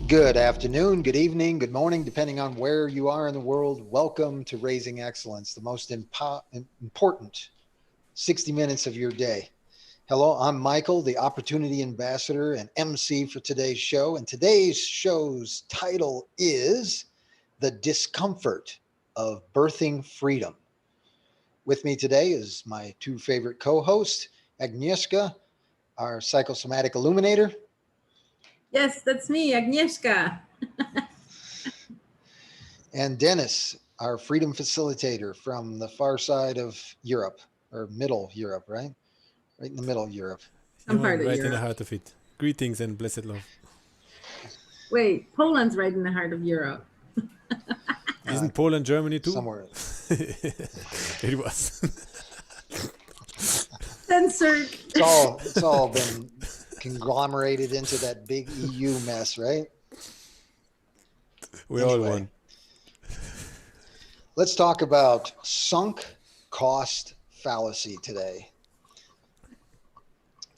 Good afternoon, good evening, good morning, depending on where you are in the world. Welcome to Raising Excellence, the most important 60 minutes of your day. Hello, I'm Michael, the Opportunity Ambassador and MC for today's show. And today's show's title is The Discomfort of Birthing Freedom. With me today is my two favorite co-hosts, Agnieszka, our psychosomatic illuminator. Yes, that's me, Agnieszka. And Dennis, our freedom facilitator from the far side of Europe, or middle Europe, right? Right in the middle of Europe. Some part Right of in the Europe. heart of it. Greetings and blessed love. Wait, Poland's right in the heart of Europe. Isn't Poland Germany too? Somewhere. It was. Censored. It's all been conglomerated into that big EU mess, right? We all won. Let's talk about sunk cost fallacy today.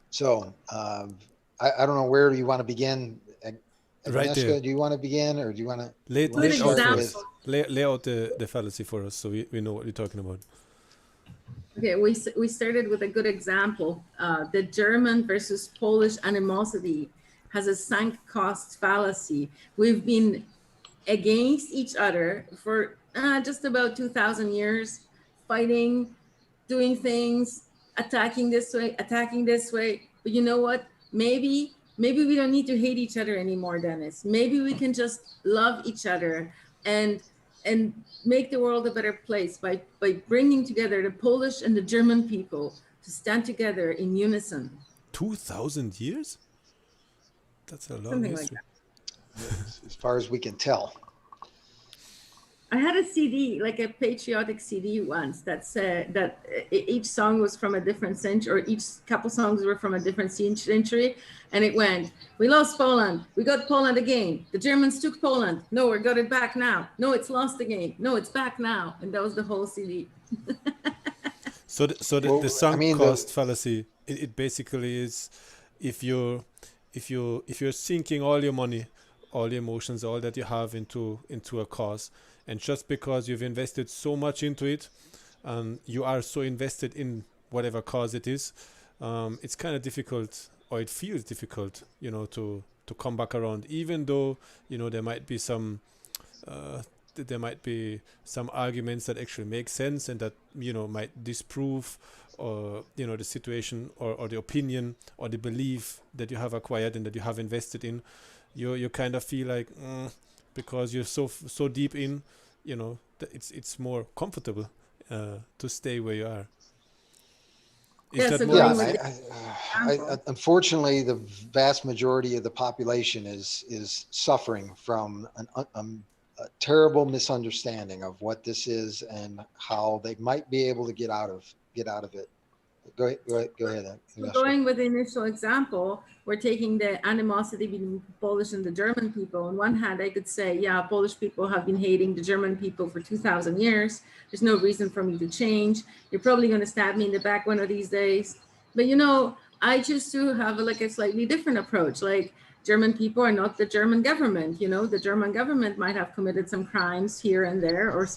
So I don't know, where do you want to begin? Right Agnieszka, there. do you want to begin, or do you want to Lay Good it out for example. us. Lay out the fallacy for us so we know what you're talking about. Okay, we started with a good example. The German versus Polish animosity has a sunk cost fallacy. We've been against each other for just about 2,000 years, fighting, doing things, attacking this way. But you know what? Maybe we don't need to hate each other anymore, Dennis. Maybe we can just love each other and make the world a better place by bringing together the Polish and the German people to stand together in unison. 2,000 years? That's a long Something like history. as far as we can tell? I had a CD, like a patriotic CD once, that said that each song was from a different century, or each couple songs were from a different century. And it went, we lost Poland. We got Poland again. The Germans took Poland. No, we got it back now. No, it's lost again. No, it's back now. And that was the whole CD. So the sunk cost fallacy, it basically is if you're sinking all your money, all your emotions, all that you have into a cause, and just because you've invested so much into it, you are so invested in whatever cause it is, it's kind of difficult, or it feels difficult, to come back around, even though, there might be some arguments that actually make sense and that, might disprove, or, the situation or the opinion or the belief that you have acquired and that you have invested in. You kind of feel like, because you're so deep in, it's more comfortable to stay where you are. Unfortunately, the vast majority of the population is suffering from a terrible misunderstanding of what this is and how they might be able to get out of it. Go ahead. So going with the initial example, we're taking the animosity between Polish and the German people. On one hand, I could say, yeah, Polish people have been hating the German people for 2,000 years. There's no reason for me to change. You're probably going to stab me in the back one of these days. But, I choose to have a slightly different approach. Like, German people are not the German government. The German government might have committed some crimes here and there, or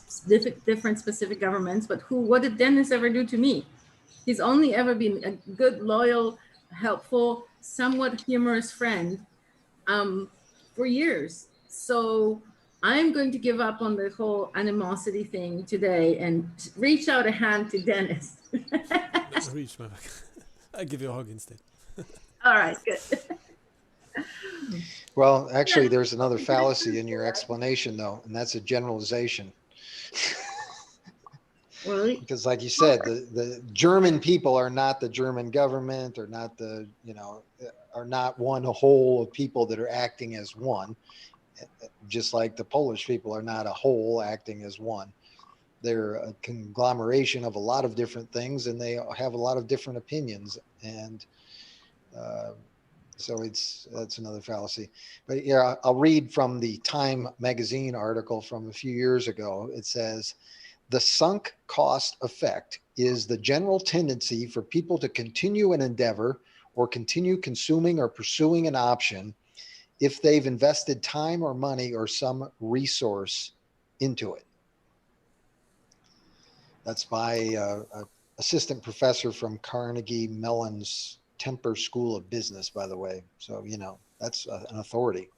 different specific governments. But what did Dennis ever do to me? He's only ever been a good, loyal, helpful, somewhat humorous friend for years. So I'm going to give up on the whole animosity thing today and reach out a hand to Dennis. Reach my back. I give you a hug instead. All right, good. Well, actually, there's another fallacy in your explanation, though, and that's a generalization. Really? Because, like you said, the German people are not the German government, or not are not one whole of people that are acting as one. Just like the Polish people are not a whole acting as one. They're a conglomeration of a lot of different things, and they have a lot of different opinions. And so that's another fallacy. But yeah, I'll read from the Time magazine article from a few years ago. It says, the sunk cost effect is the general tendency for people to continue an endeavor or continue consuming or pursuing an option if they've invested time or money or some resource into it. That's by assistant professor from Carnegie Mellon's Temper School of Business, by the way. So, you know, that's an authority,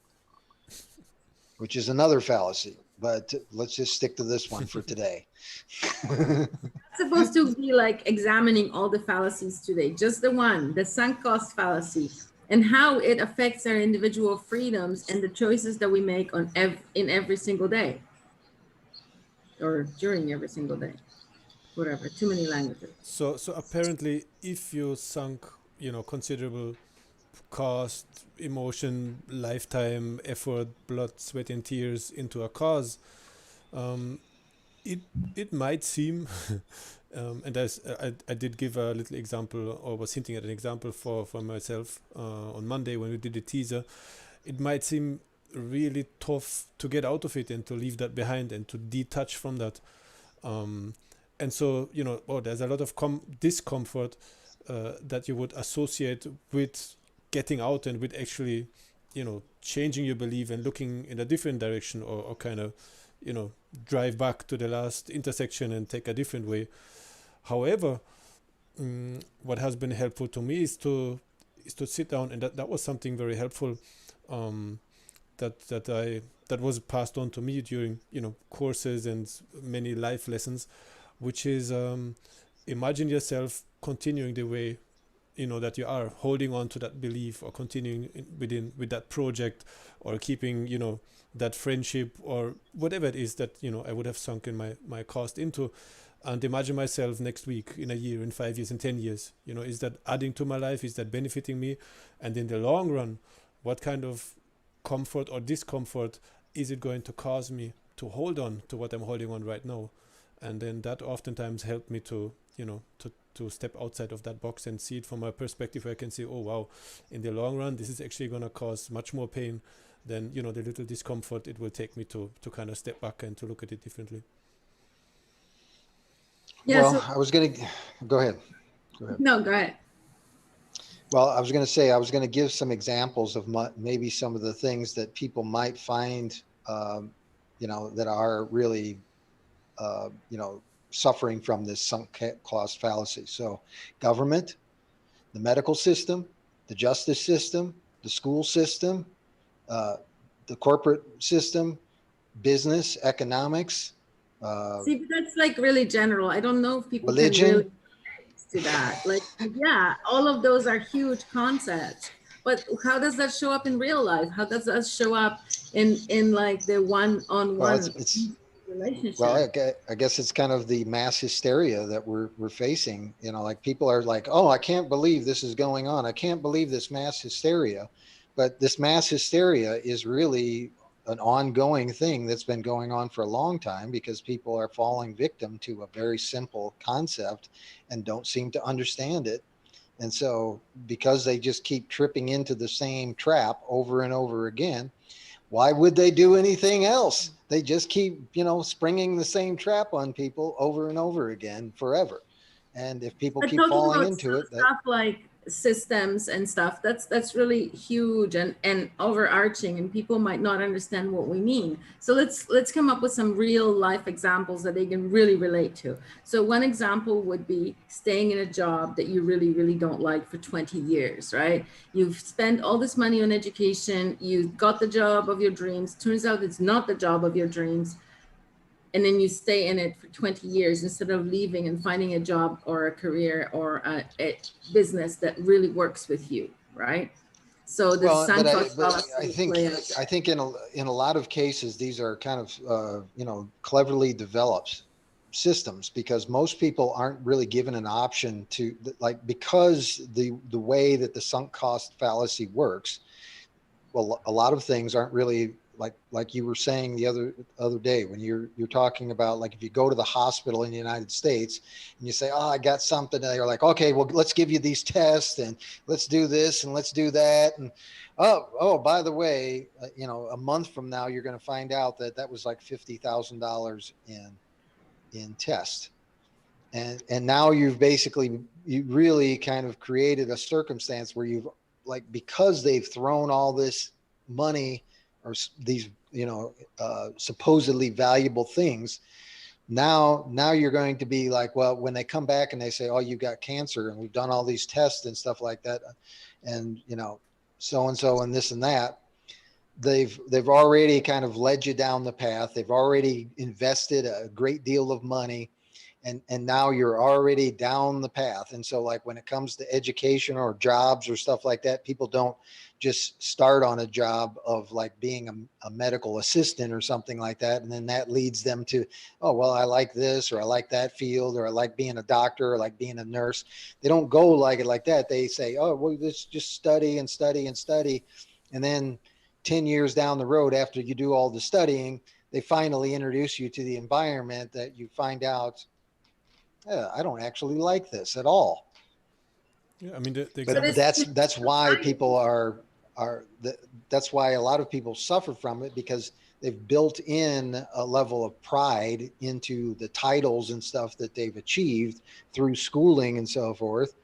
which is another fallacy. But let's just stick to this one for today. It's supposed to be like examining all the fallacies today, just the one, the sunk cost fallacy, and how it affects our individual freedoms and the choices that we make on in every single day, or during every single day, whatever. Too many languages. So apparently, if you sunk, you know, considerable cost, emotion, lifetime, effort, blood, sweat, and tears into a cause, um, it might seem, and I did give a little example, or was hinting at an example for myself on Monday when we did the teaser. It might seem really tough to get out of it and to leave that behind and to detach from that. And so, you know, there's a lot of discomfort that you would associate with getting out and with actually, you know, changing your belief and looking in a different direction, or kind of, you know, drive back to the last intersection and take a different way. However, what has been helpful to me is to sit down, and that was something very helpful that was passed on to me during, you know, courses and many life lessons, which is imagine yourself continuing the way, you know, that you are, holding on to that belief, or continuing with that project, or keeping, you know, that friendship, or whatever it is that, you know, I would have sunk in my cost into. And imagine myself next week, in a year, in 5 years, in 10 years. You know, is that adding to my life? Is that benefiting me? And in the long run, what kind of comfort or discomfort is it going to cause me to hold on to what I'm holding on right now? And then that oftentimes helped me to, you know, to step outside of that box and see it from a perspective where I can say, oh wow, in the long run, this is actually going to cause much more pain than, you know, the little discomfort it will take me to kind of step back and to look at it differently. Yeah, well, so, I was going to go ahead. No, go ahead. Well, I was going to say, I was going to give some examples of maybe some of the things that people might find, you know, that are really, you know, suffering from this sunk cost fallacy. So government, the medical system, the justice system, the school system, the corporate system, business, economics, See, but that's like really general. I don't know if people can religion. really relate to that. Like, yeah, all of those are huge concepts. But how does that show up in real life? How does that show up in like the one-on-one relationship? Well, I guess it's kind of the mass hysteria that we're facing. You know, like people are like, oh, I can't believe this is going on. I can't believe this mass hysteria. But this mass hysteria is really an ongoing thing that's been going on for a long time, because people are falling victim to a very simple concept and don't seem to understand it. And so because they just keep tripping into the same trap over and over again, why would they do anything else? They just keep, you know, springing the same trap on people over and over again forever. And if people keep falling into it, stuff like systems and stuff, that's really huge and overarching, and people might not understand what we mean. So let's come up with some real life examples that they can really relate to. So one example would be staying in a job that you really don't like for 20 years, right? You've spent all this money on education, you got the job of your dreams, turns out it's not the job of your dreams, and then you stay in it for 20 years instead of leaving and finding a job or a career or a business that really works with you, right? So the I think in a lot of cases, these are kind of you know, cleverly developed systems, because most people aren't really given an option to, like, because the way that the sunk cost fallacy works, well, a lot of things aren't really like you were saying the other day, when you're talking about, like, if you go to the hospital in the United States and you say, oh, I got something, and they're like, okay, well, let's give you these tests and let's do this and let's do that, and oh by the way, you know, a month from now you're going to find out that was like $50,000 in tests. And now you really kind of created a circumstance where you've, like, because they've thrown all this money or these, supposedly valuable things. Now you're going to be like, well, when they come back and they say, oh, you got cancer and we've done all these tests and stuff like that, and so and this and that, they've already kind of led you down the path. They've already invested a great deal of money, and now you're already down the path. And so, like, when it comes to education or jobs or stuff like that, people don't just start on a job of like being a medical assistant or something like that, and then that leads them to, oh, well, I like this, or I like that field, or I like being a doctor, or like being a nurse. They don't go like it like that. They say, oh, well, let's just study and study and study, and then 10 years down the road, after you do all the studying, they finally introduce you to the environment that you find out, I don't actually like this at all. Yeah, I mean the But examples. that's why people that's why a lot of people suffer from it, because they've built in a level of pride into the titles and stuff that they've achieved through schooling and so forth,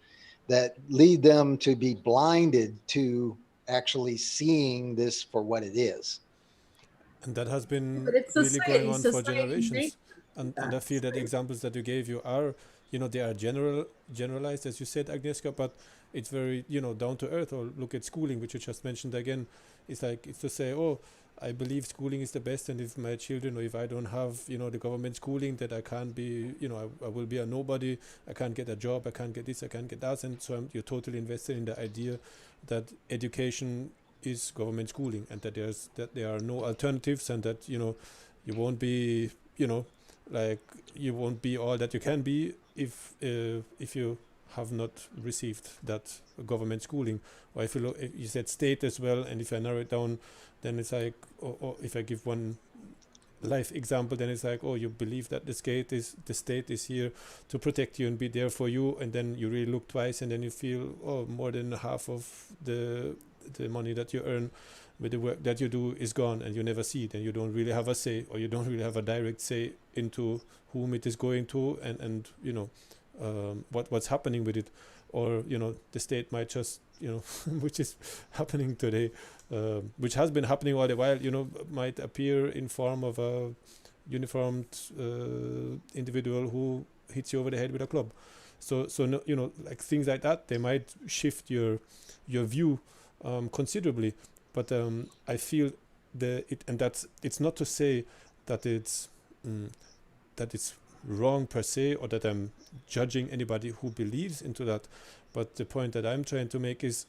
that lead them to be blinded to actually seeing this for what it is. And that has been But it's really going society. on for Society generations. makes And I that. feel that the examples that you gave you are, they are generalized, as you said, Agnieszka, but it's very, down to earth. Or look at schooling, which you just mentioned again. It's like, it's to say, oh, I believe schooling is the best, and if my children, or if I don't have, the government schooling, that I can't be, I will be a nobody, I can't get a job, I can't get this, I can't get that. And so you're totally invested in the idea that education is government schooling, and that there are no alternatives, and that you won't be like you won't be all that you can be if you have not received that government schooling. Or if you look, if you said state as well, and if I narrow it down, then it's like, or if I give one life example, then it's like, oh, you believe that the state is here to protect you and be there for you, and then you really look twice, and then you feel, oh, more than half of the money that you earn with the work that you do is gone, and you never see it, and you don't really have a say, or you don't really have a direct say into whom it is going to, and what's happening with it. Or the state might just which is happening today, which has been happening all the while, might appear in form of a uniformed individual who hits you over the head with a club. So no, like things like that, they might shift your view considerably. But I feel it's not to say that it's wrong per se, or that I'm judging anybody who believes into that. But the point that I'm trying to make is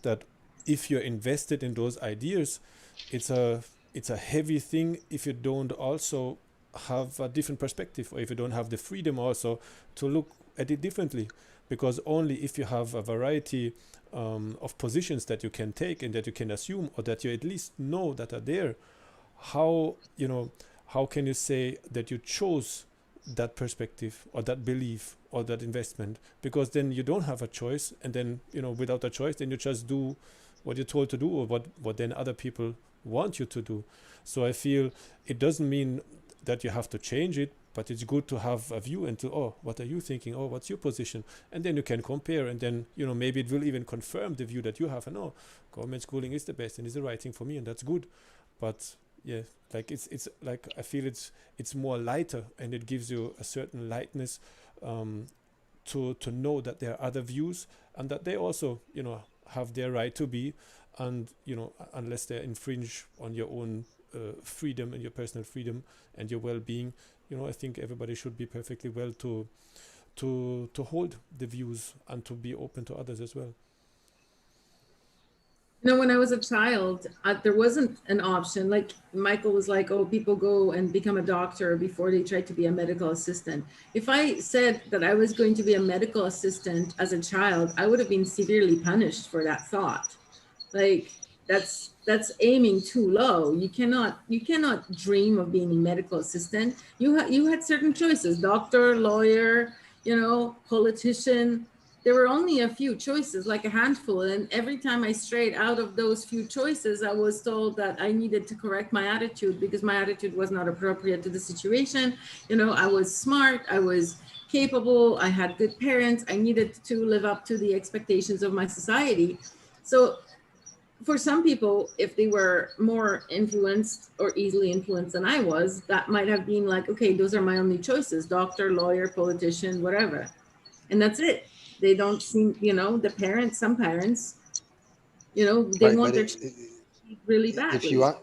that if you're invested in those ideas, it's a heavy thing if you don't also have a different perspective, or if you don't have the freedom also to look at it differently. Because only if you have a variety of positions that you can take, and that you can assume, or that you at least know that are there, how can you say that you chose that perspective, or that belief, or that investment? Because then you don't have a choice, and then without a choice, then you just do what you're told to do, or what then other people want you to do. So I feel it doesn't mean that you have to change it, but it's good to have a view into, oh, what are you thinking, oh, what's your position, and then you can compare, and then maybe it will even confirm the view that you have, and, oh, government schooling is the best and is the right thing for me, and that's good. But yeah, like it's like, I feel it's more lighter, and it gives you a certain lightness to know that there are other views, and that they also have their right to be, and unless they infringe on your own freedom, and your personal freedom and your well-being, I think everybody should be perfectly well to hold the views, and to be open to others as well. When I was a child, there wasn't an option. Like Michael was like, oh, people go and become a doctor before they try to be a medical assistant. If I said that I was going to be a medical assistant as a child, I would have been severely punished for that thought. Like, that's aiming too low. You cannot dream of being a medical assistant. You had certain choices: doctor, lawyer, politician. There were only a few choices, like a handful. And every time I strayed out of those few choices, I was told that I needed to correct my attitude, because my attitude was not appropriate to the situation. I was smart, I was capable, I had good parents, I needed to live up to the expectations of my society. So for some people, if they were more influenced or easily influenced than I was, that might have been like, okay, those are my only choices: doctor, lawyer, politician, whatever. And that's it. They don't seem, the parents, some parents, they Right, want but their child really if badly. you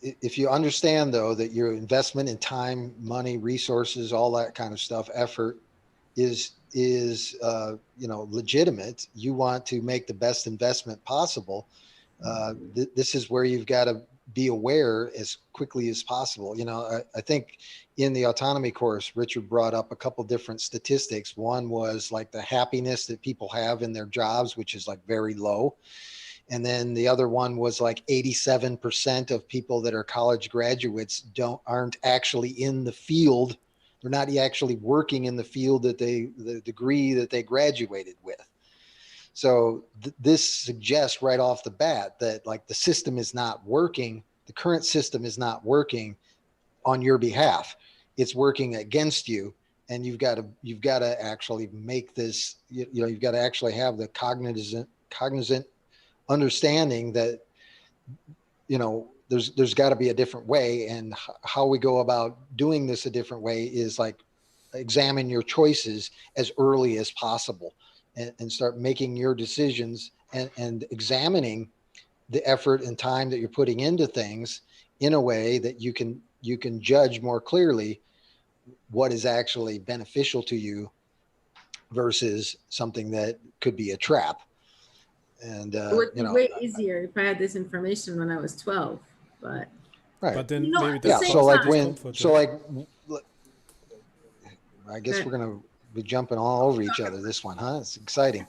if you understand though that your investment in time, money, resources, all that kind of stuff, effort is legitimate, you want to make the best investment possible. This is where you've got to be aware as quickly as possible. I think in the autonomy course, Richard brought up a couple different statistics. One was like the happiness that people have in their jobs, which is like very low. And then the other one was like 87% of people that are college graduates aren't actually in the field. They're not actually working in the field the degree that they graduated with. So this suggests right off the bat that like the system is not working. The current system is not working on your behalf. It's working against you. And you've got to actually make this, you've got to actually have the cognizant understanding that there's got to be a different way, and how we go about doing this a different way is like examine your choices as early as possible, and start making your decisions, and examining the effort and time that you're putting into things in a way that you can judge more clearly what is actually beneficial to you versus something that could be a trap. And It would be way easier if I had this information when I was 12, but right. But then maybe at the that's Yeah. same So part of the like time, I guess we're going to be jumping all over each other this one, huh? It's exciting.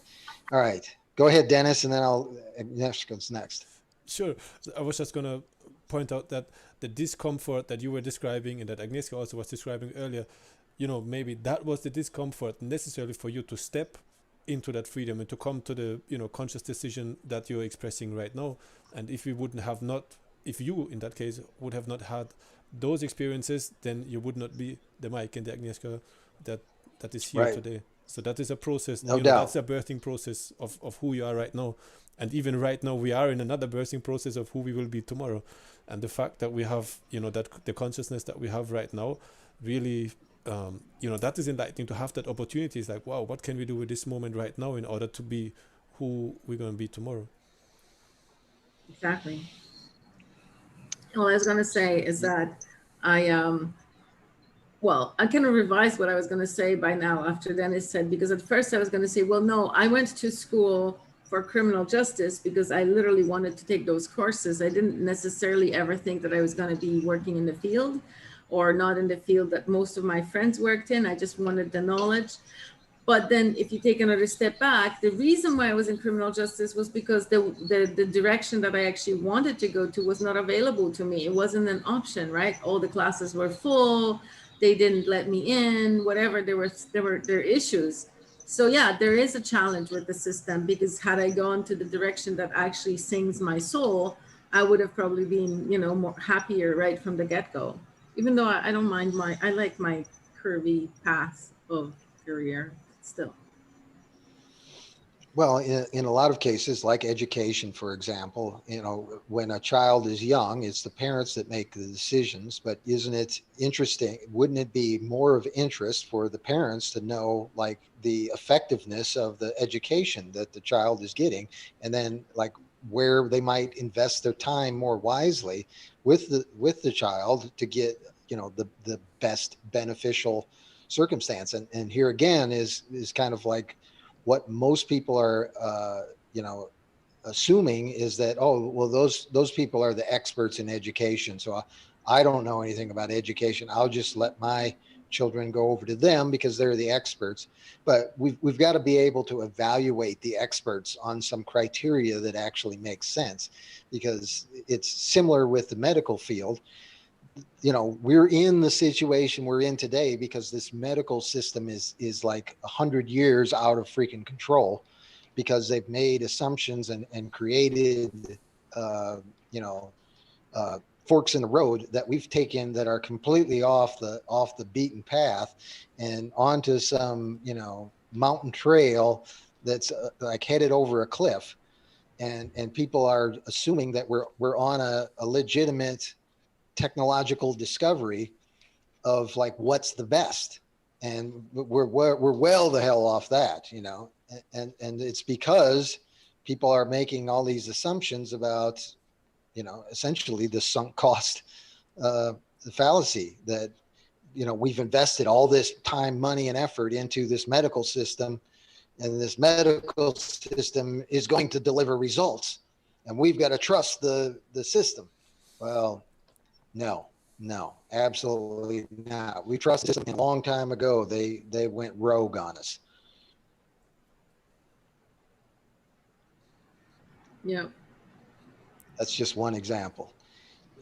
All right. Go ahead, Dennis, and then Agnieszka goes next. Sure. I was just going to point out that the discomfort that you were describing and that Agnieszka also was describing earlier, maybe that was the discomfort necessarily for you to step into that freedom and to come to the, conscious decision that you're expressing right now. And if you in that case would have not had those experiences, then you would not be the Mike and the Agnieszka that is here Right. today. So that is a process, No doubt. that's a birthing process of who you are right now. And even right now, we are in another birthing process of who we will be tomorrow. And the fact that we have, that the consciousness that we have right now, really, that is enlightening to have that opportunity. It's like, wow, what can we do with this moment right now in order to be who we're going to be tomorrow? Exactly. All I was going to say is that I kind of revised what I was going to say by now after Dennis said, because at first I was going to say, well, no, I went to school for criminal justice because I literally wanted to take those courses. I didn't necessarily ever think that I was going to be working in the field, or not in the field that most of my friends worked in. I just wanted the knowledge. But then if you take another step back, the reason why I was in criminal justice was because the direction that I actually wanted to go to was not available to me. It wasn't an option, right? All the classes were full. They didn't let me in, whatever. There were issues. So yeah, there is a challenge with the system, because had I gone to the direction that actually sings my soul, I would have probably been, more happier right from the get-go. Even though I don't mind I like my curvy path of career still. Well, in a lot of cases, like education, for example, when a child is young, it's the parents that make the decisions. But isn't it interesting? Wouldn't it be more of interest for the parents to know, like, the effectiveness of the education that the child is getting, and then like where they might invest their time more wisely with the child to get the best beneficial circumstance? And here again is kind of like what most people are assuming is that, oh, well, those people are the experts in education, so I don't know anything about education, I'll just let my children go over to them because they're the experts. But we've got to be able to evaluate the experts on some criteria that actually makes sense, because it's similar with the medical field. We're in the situation we're in today because this medical system is like 100 years out of freaking control, because they've made assumptions and created uh, you know forks in the road that we've taken that are completely off the beaten path and onto some mountain trail that's like headed over a cliff. and people are assuming that we're on a legitimate technological discovery of like what's the best, and we're well the hell off that, you know, and it's because people are making all these assumptions about, you know, essentially the sunk cost the fallacy that, you know, we've invested all this time, money, and effort into this medical system, and this medical system is going to deliver results, and we've got to trust the system. Well, no, absolutely not. We trusted them a long time ago. They went rogue on us. Yeah. That's just one example.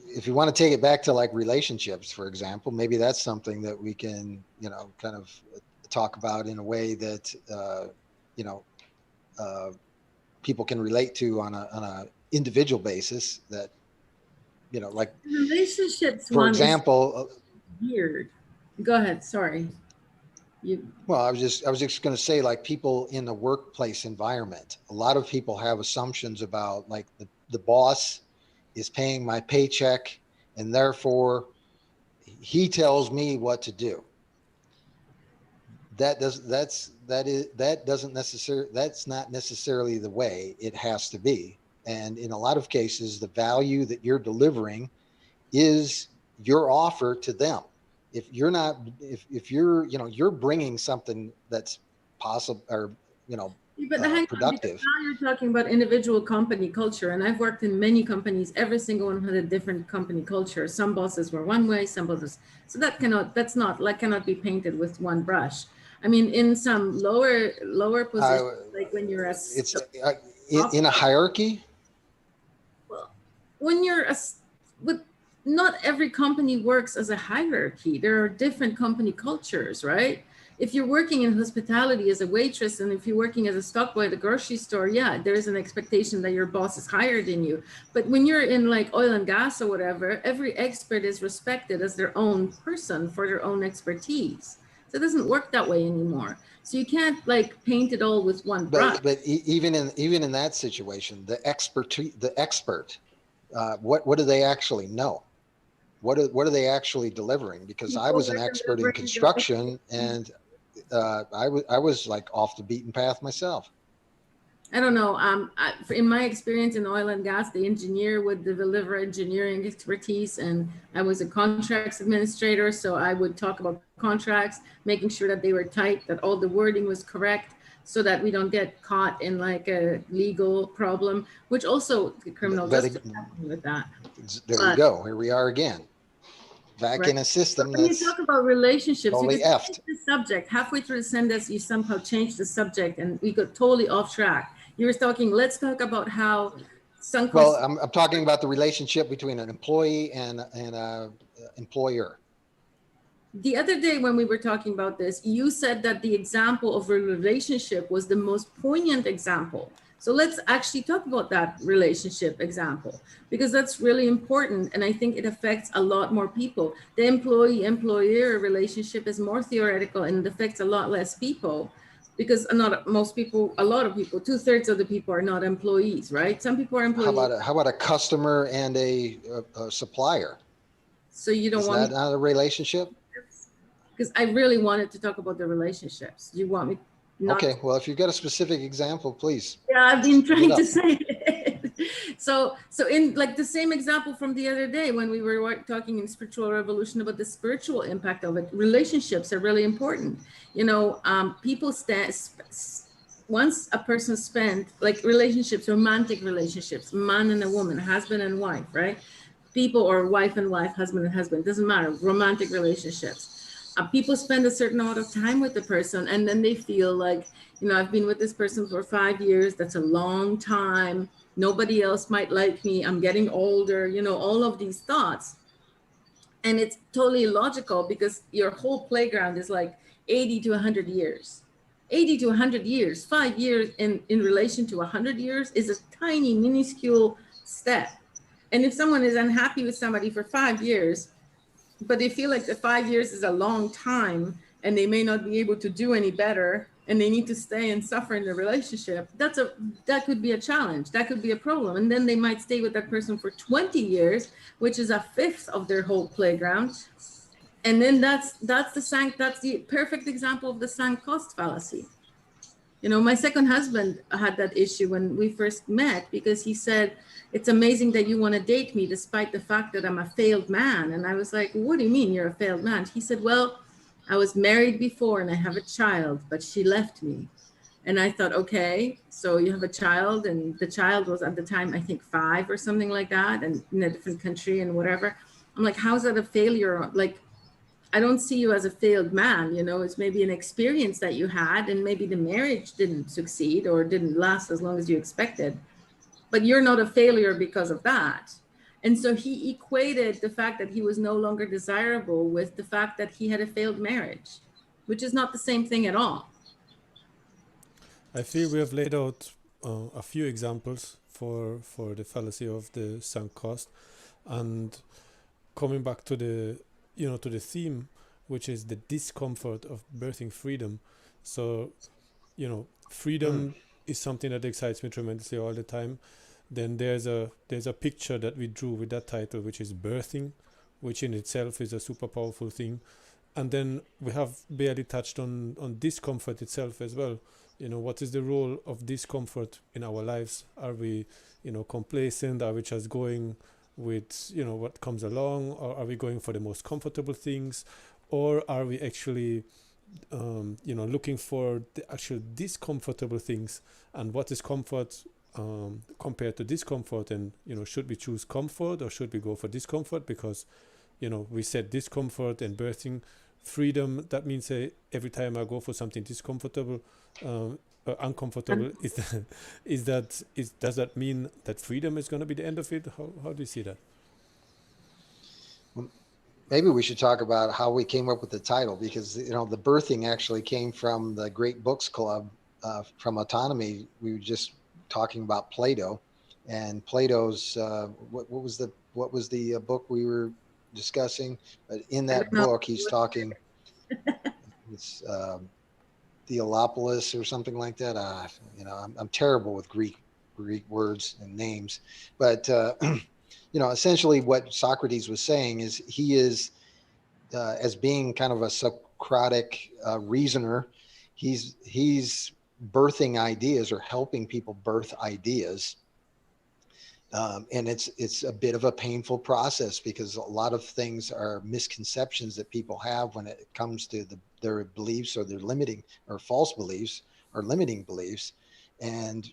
If you want to take it back to like relationships, for example, maybe that's something that we can, you know, kind of talk about in a way that, you know, people can relate to on a individual basis. That, you know, like Relationships for one example, is weird. Go ahead. Sorry. well, I was just going to say, like, people in the workplace environment, a lot of people have assumptions about like the boss is paying my paycheck, and therefore he tells me what to do. That's not necessarily the way it has to be. And in a lot of cases, the value that you're delivering is your offer to them. If you're not, if you're, you know, you're bringing something that's possible, or, you know, But hang on, productive. because now you're talking about individual company culture, and I've worked in many companies. Every single one had a different company culture. Some bosses were one way, some bosses. So cannot be painted with one brush. I mean, in some lower positions, like when you're it's in a hierarchy. Well, when you're but not every company works as a hierarchy. There are different company cultures, right? If you're working in hospitality as a waitress, and if you're working as a stockboy at a grocery store, yeah, there is an expectation that your boss is higher than you. But when you're in like oil and gas or whatever, every expert is respected as their own person for their own expertise. So it doesn't work that way anymore. So you can't like paint it all with one brush. But even in that situation, the expert, what do they actually know? What are they actually delivering? Because I was an expert in construction, and I was like off the beaten path myself. I don't know. In my experience in oil and gas, the engineer would deliver engineering expertise, and I was a contracts administrator, so I would talk about contracts, making sure that they were tight, that all the wording was correct, so that we don't get caught in like a legal problem, which also the criminal justice with that. There you go. Here we are again. Back in a system when you talk about relationships, totally effed. The subject halfway through the sentence, you somehow changed the subject, and we got totally off track. You were talking. Let's talk about how. Well, I'm talking about the relationship between an employee and an employer. The other day when we were talking about this, you said that the example of a relationship was the most poignant example. So let's actually talk about that relationship example, because that's really important. And I think it affects a lot more people. The employee-employer relationship is more theoretical, and it affects a lot less people, because a lot of people, 2/3 of the people are not employees, right? Some people are employees. How about a customer and a supplier? So you don't want that not a relationship? Because I really wanted to talk about the relationships. You want me? Okay, well, if you've got a specific example, please. Yeah, I've been trying to say it. So in like the same example from the other day when we were talking in Spiritual Revolution about the spiritual impact of it, relationships are really important. You know, people once a person spent like relationships, romantic relationships, man and a woman, husband and wife, right? People, or wife and wife, husband and husband, doesn't matter, romantic relationships. People spend a certain amount of time with the person, and then they feel like, you know, I've been with this person for 5 years. That's a long time. Nobody else might like me. I'm getting older, you know, all of these thoughts. And it's totally illogical, because your whole playground is like 80 to 100 years. 80 to 100 years, 5 years in relation to 100 years is a tiny, minuscule step. And if someone is unhappy with somebody for 5 years, but they feel like the 5 years is a long time and they may not be able to do any better, and they need to stay and suffer in the relationship, that could be a challenge. That could be a problem. And then they might stay with that person for 20 years, which is a fifth of their whole playground. And then that's the perfect example of the sunk cost fallacy. You know, my second husband had that issue when we first met, because he said, it's amazing that you want to date me despite the fact that I'm a failed man. And I was like, what do you mean you're a failed man? He said, well, I was married before and I have a child, but she left me. And I thought, okay, so you have a child, and the child was at the time, I think 5 or something like that, and in a different country and whatever. I'm like, how's that a failure? Like, I don't see you as a failed man. You know, it's maybe an experience that you had, and maybe the marriage didn't succeed or didn't last as long as you expected, but you're not a failure because of that. And so he equated the fact that he was no longer desirable with the fact that he had a failed marriage, which is not the same thing at all. I feel we have laid out a few examples for the fallacy of the sunk cost, and coming back to the to the theme, which is the discomfort of birthing freedom. So freedom is something that excites me tremendously all the time. Then there's a picture that we drew with that title, which is birthing, which in itself is a super powerful thing. And then we have barely touched on discomfort itself as well. What is the role of discomfort in our lives? Are we complacent? Are we just going with what comes along, or are we going for the most comfortable things, or are we actually looking for the actual discomfortable things? And what is comfort compared to discomfort? And should we choose comfort or should we go for discomfort? Because we said discomfort and birthing freedom. That means every time I go for something discomfortable, uncomfortable, does that mean that freedom is going to be the end of it? How do you see that? Maybe we should talk about how we came up with the title, because the birthing actually came from the Great Books Club, from Autonomy. We were just talking about Plato, and Plato's what was the book we were discussing? But in that book, he's talking. It's Theolopolis or something like that. I'm terrible with Greek words and names, but essentially what Socrates was saying is he is, as being kind of a Socratic reasoner, he's birthing ideas or helping people birth ideas. And it's a bit of a painful process, because a lot of things are misconceptions that people have when it comes to their beliefs, or their limiting or false beliefs or limiting beliefs. And,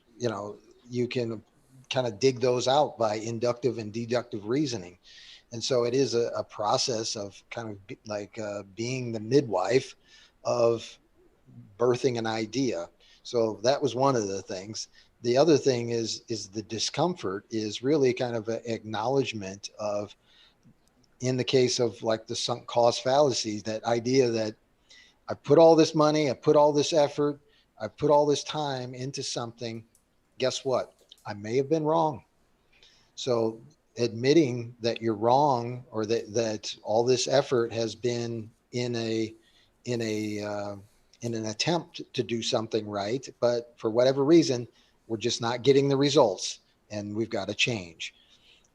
you can kind of dig those out by inductive and deductive reasoning. And so it is a process of kind of being the midwife of birthing an idea. So that was one of the things. The other thing is the discomfort is really kind of an acknowledgement of, in the case of like the sunk cost fallacy, that idea that I put all this money, I put all this effort, I put all this time into something. Guess what? I may have been wrong. So admitting that you're wrong, or that all this effort has been in an attempt to do something right, but for whatever reason, we're just not getting the results, and we've got to change.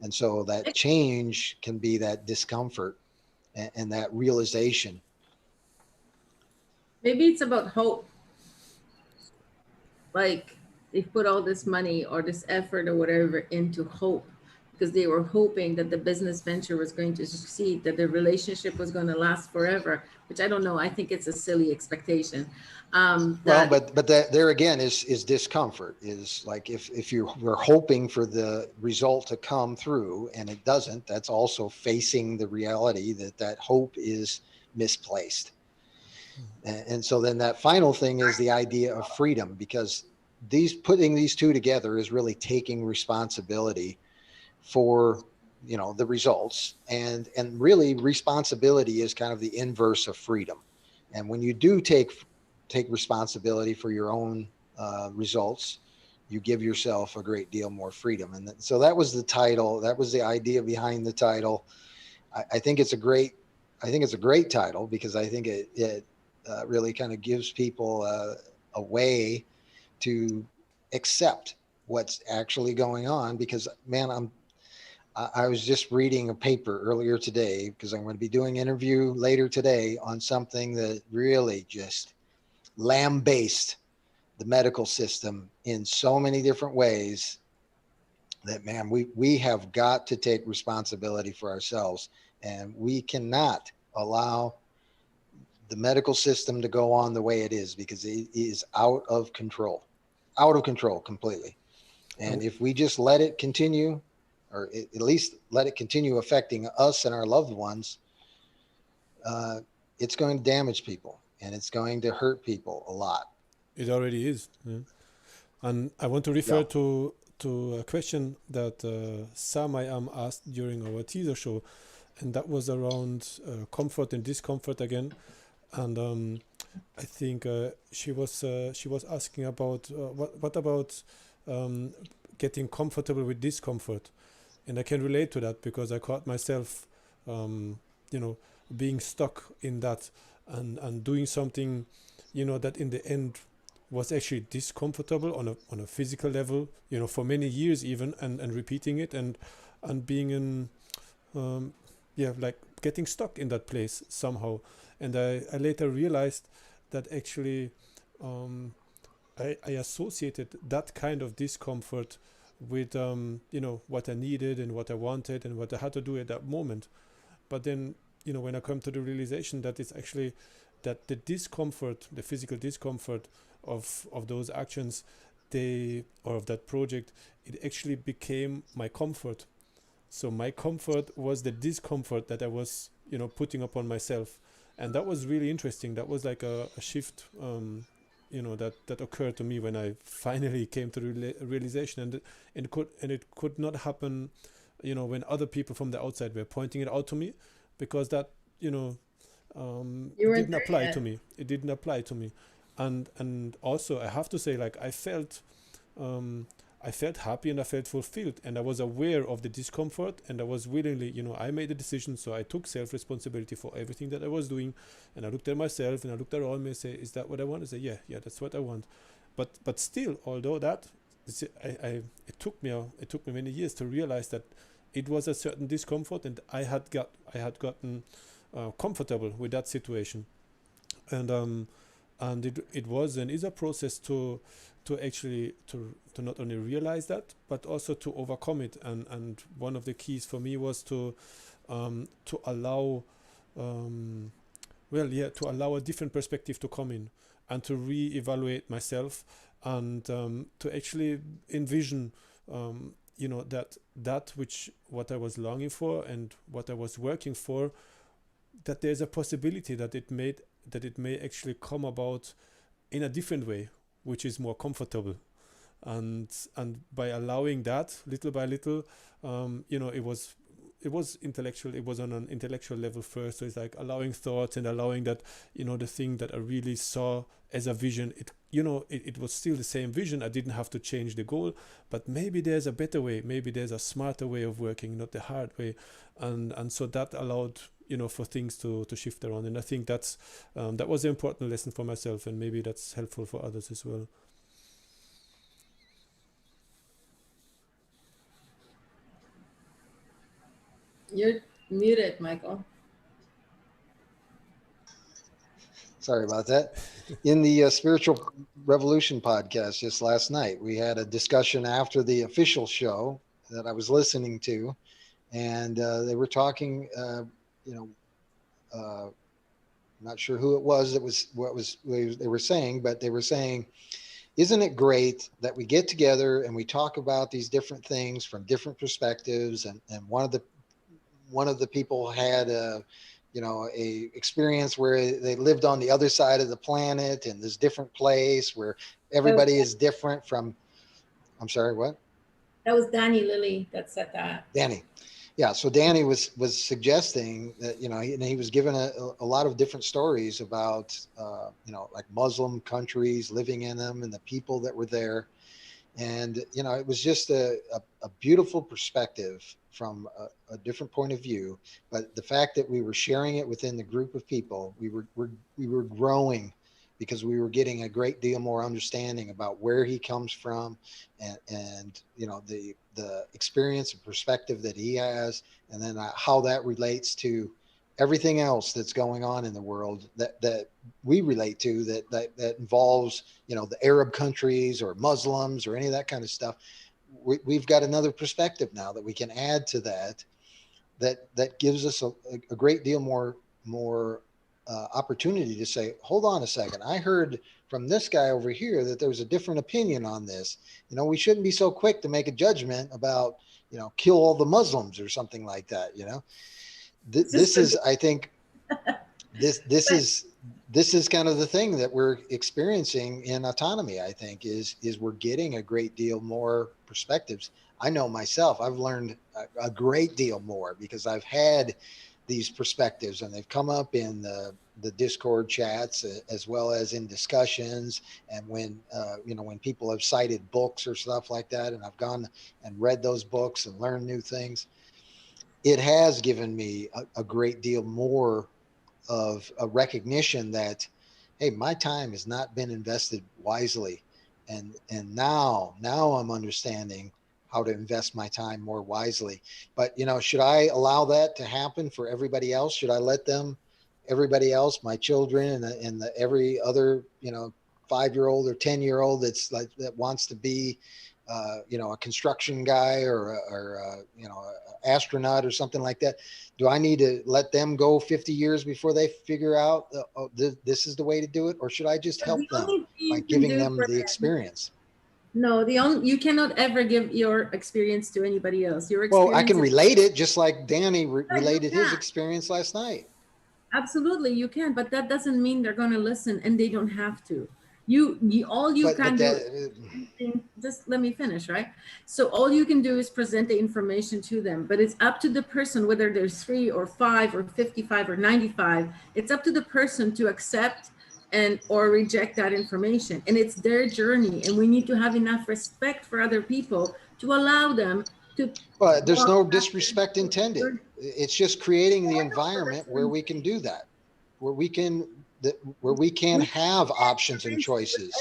And so that change can be that discomfort and that realization. Maybe it's about hope. Like, they put all this money or this effort or whatever into hope, because they were hoping that the business venture was going to succeed, that the relationship was going to last forever, which I don't know. I think it's a silly expectation. But there again is discomfort. Is like if we're hoping for the result to come through and it doesn't, that's also facing the reality that hope is misplaced. And so then that final thing is the idea of freedom, because putting these two together is really taking responsibility for the results, and really responsibility is kind of the inverse of freedom. And when you do take responsibility for your own results, you give yourself a great deal more freedom. And so that was the title. That was the idea behind the title. I think it's a great title, because I think it really kind of gives people a way to accept what's actually going on. Because man, I was just reading a paper earlier today because I'm going to be doing an interview later today on something that really just lambasted the medical system in so many different ways that man, we have got to take responsibility for ourselves, and we cannot allow the medical system to go on the way it is, because it is out of control completely. And I, if we just let it continue, or at least let it continue affecting us and our loved ones, uh, it's going to damage people and it's going to hurt people a lot. it already is. Yeah. And I want to Yeah. refer to a question that Sam I am asked during our teaser show, and that was around comfort and discomfort again. And I think she was asking about what about um, getting comfortable with discomfort, and I can relate to that because I caught myself, um, you know, being stuck in that and doing something, that in the end was actually discomfortable on a physical level, for many years even, and repeating it and being in, um, yeah, like getting stuck in that place somehow. And I later realized that actually, um, I associated that kind of discomfort with, what I needed and what I wanted and what I had to do at that moment. But then, when I come to the realization that it's actually that the discomfort, the physical discomfort of those actions, they or of that project, it actually became my comfort. So my comfort was the discomfort that I was, putting upon myself, and that was really interesting. That was like a shift, that occurred to me when I finally came to the realization, and it could not happen, when other people from the outside were pointing it out to me, because that, you know, You it weren't didn't there apply to yet. me. It didn't apply to me, and also I have to say, like um, I felt happy and I felt fulfilled, and I was aware of the discomfort, and I was willingly, I made a decision, so I took self responsibility for everything that I was doing, and I looked at myself and I looked around me and say, is that what I want? I say, yeah, yeah, that's what I want. But still, although that, it took me many years to realize that it was a certain discomfort, and I had gotten comfortable with that situation, and it was and is a process to actually to not only realize that but also to overcome it, and one of the keys for me was to allow, um, to allow a different perspective to come in and to re-evaluate myself, and to actually envision, that which what I was longing for and what I was working for, that there's a possibility that it may actually come about in a different way, which is more comfortable. And by allowing that little by little, it was intellectual. It was on an intellectual level first. So it's like allowing thoughts and allowing that, the thing that I really saw as a vision. It was still the same vision. I didn't have to change the goal, but maybe there's a better way. Maybe there's a smarter way of working, not the hard way, and so that allowed, for things to shift around. And I think that was an important lesson for myself, and maybe that's helpful for others as well. You're muted, Michael. Sorry about that. In the Spiritual Revolution podcast just last night, we had a discussion after the official show that I was listening to, and they were talking, you know, I'm not sure who it was that was what was they were saying, but they were saying, isn't it great that we get together and we talk about these different things from different perspectives? And one of the people had a experience where they lived on the other side of the planet in this different place where That was, everybody is different from. I'm sorry, what? that was Danny Lilly that said that. Danny. Yeah, so Danny was suggesting that he was given a lot of different stories about like Muslim countries, living in them, and the people that were there. And it was just a beautiful perspective from a different point of view. But the fact that we were sharing it within the group of people, we were growing because we were getting a great deal more understanding about where he comes from, and the experience and perspective that he has, and then how that relates to everything else that's going on in the world that we relate to, that involves the Arab countries or Muslims or any of that kind of stuff. We've got another perspective now that we can add to that gives us a great deal more opportunity to say, hold on a second, I heard from this guy over here that there was a different opinion on this. We shouldn't be so quick to make a judgment about kill all the Muslims or something like that. This is, I think, this is kind of the thing that we're experiencing in autonomy. I think is we're getting a great deal more perspectives. I know myself, I've learned a great deal more because I've had these perspectives, and they've come up in the Discord chats, as well as in discussions, and when people have cited books or stuff like that, and I've gone and read those books and learned new things. It has given me a great deal more of a recognition that, hey, my time has not been invested wisely, and now I'm understanding how to invest my time more wisely. But should I allow that to happen for everybody else? Should I let everybody else, my children, and every other 5-year-old or 10-year-old that wants to be a construction guy or astronaut or something like that? Do I need to let them go 50 years before they figure out this is the way to do it? Or should I just help them by giving them the experience? No, you cannot ever give your experience to anybody else. Your experience. Well, I can relate it just like Danny related his experience last night. Absolutely, you can, but that doesn't mean they're going to listen, and they don't have to. All you can do, just let me finish, right? So all you can do is present the information to them, but it's up to the person, whether they're 3 or 5 or 55 or 95, it's up to the person to accept or reject that information. And it's their journey. And we need to have enough respect for other people to allow them to. But there's no disrespect intended. It's just creating the environment where we can do that, where we can have options and choices.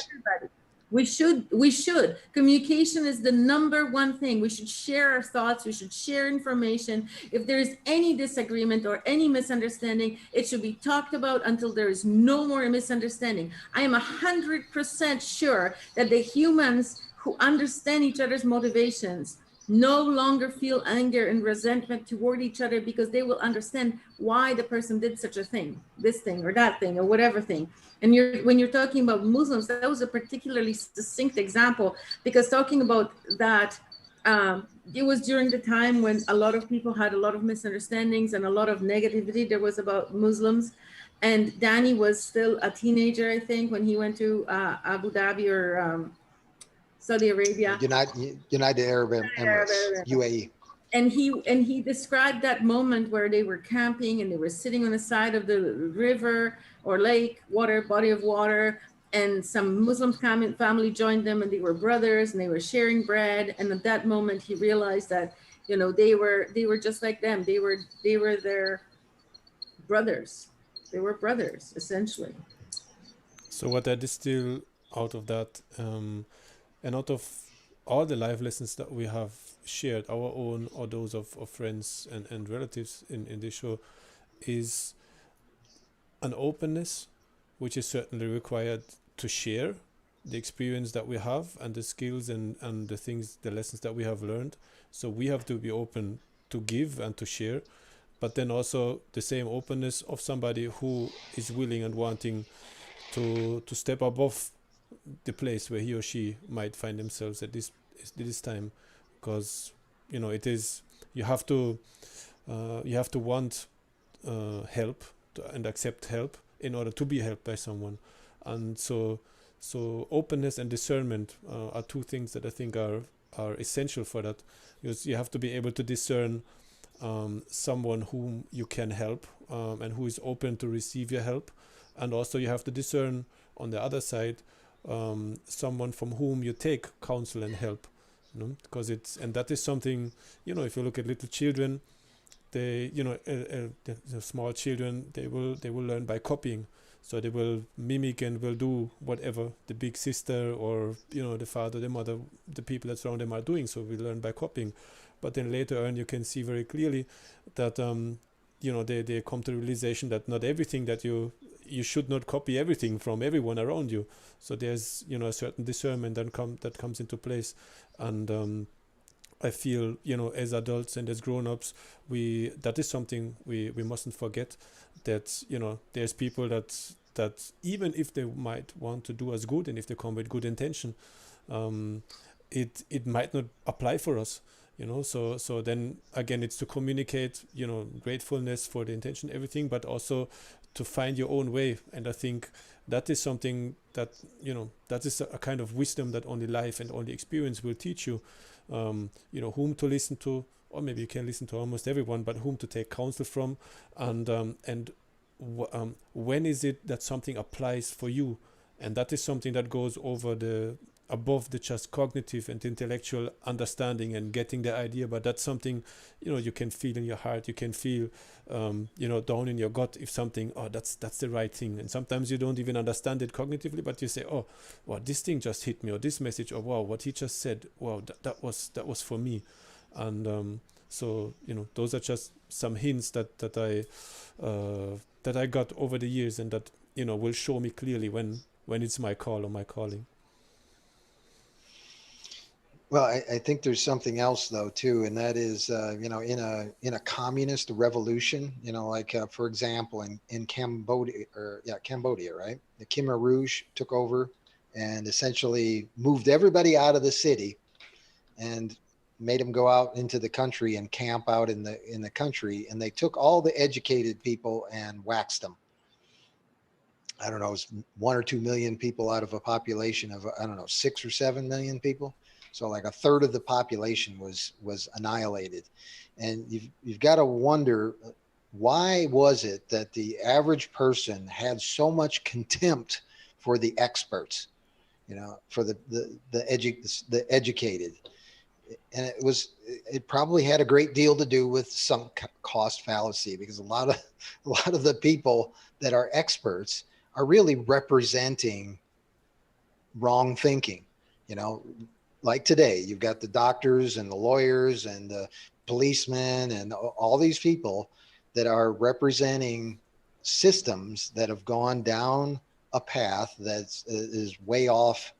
We should. Communication is the #1 thing. We should share our thoughts. We should share information. If there's any disagreement or any misunderstanding, it should be talked about until there is no more misunderstanding. I am 100% sure that the humans who understand each other's motivations no longer feel anger and resentment toward each other, because they will understand why the person did such a thing, this thing or that thing or whatever thing. And when you're talking about Muslims, that was a particularly succinct example, because talking about that, it was during the time when a lot of people had a lot of misunderstandings and a lot of negativity there was about Muslims. And Danny was still a teenager, I think, when he went to Abu Dhabi or Saudi Arabia. United Arab Emirates, UAE. And he described that moment where they were camping and they were sitting on the side of the river or lake, body of water, and some Muslim family joined them, and they were brothers and they were sharing bread. And at that moment he realized that, they were just like them. They were their brothers. They were brothers, essentially. So what I distill out of that, and out of all the life lessons that we have shared, our own or those of friends and relatives in this show, is an openness, which is certainly required to share the experience that we have and the skills and the lessons that we have learned. So we have to be open to give and to share, but then also the same openness of somebody who is willing and wanting to step above the place where he or she might find themselves at this time, because it is, you have to want help and accept help in order to be helped by someone. And so openness and discernment are two things that I think are essential for that, because you have to be able to discern someone whom you can help, and who is open to receive your help, and also you have to discern on the other side someone from whom you take counsel and help, because that is something, if you look at little children, they, the small children, they will learn by copying. So they will mimic and will do whatever the big sister or the father, the mother, the people that surround them are doing. So we learn by copying. But then later on, you can see very clearly that they come to the realization that not everything that you should not copy everything from everyone around you. So there's a certain discernment that comes into place, and I feel as adults and as grown-ups, that is something we mustn't forget, that there's people that even if they might want to do us good and if they come with good intention, um, it might not apply for us. So then again, it's to communicate gratefulness for the intention, everything, but also to find your own way. And I think that is something that is a kind of wisdom that only life and only experience will teach you. Whom to listen to, or maybe you can listen to almost everyone, but whom to take counsel from, and when is it that something applies for you. And that is something that goes above the just cognitive and intellectual understanding and getting the idea, but that's something you can feel in your heart. You can feel down in your gut if something, that's the right thing. And sometimes you don't even understand it cognitively, but you say, oh wow, this thing just hit me, or this message, or wow, what he just said, wow, that was for me. And so those are just some hints that I got over the years, and that will show me clearly when it's my call or my calling. Well, I think there's something else though too, and that is, in a communist revolution, like for example, in Cambodia, Cambodia, right? The Khmer Rouge took over and essentially moved everybody out of the city and made them go out into the country and camp out in the country, and they took all the educated people and waxed them. I don't know, it was 1 or 2 million people out of a population of, I don't know, 6 or 7 million people. So like a third of the population was annihilated. And you've got to wonder, why was it that the average person had so much contempt for the experts, for the educated? And it probably had a great deal to do with some cost fallacy, because a lot of the people that are experts are really representing wrong thinking. Like today, you've got the doctors and the lawyers and the policemen and all these people that are representing systems that have gone down a path that is way off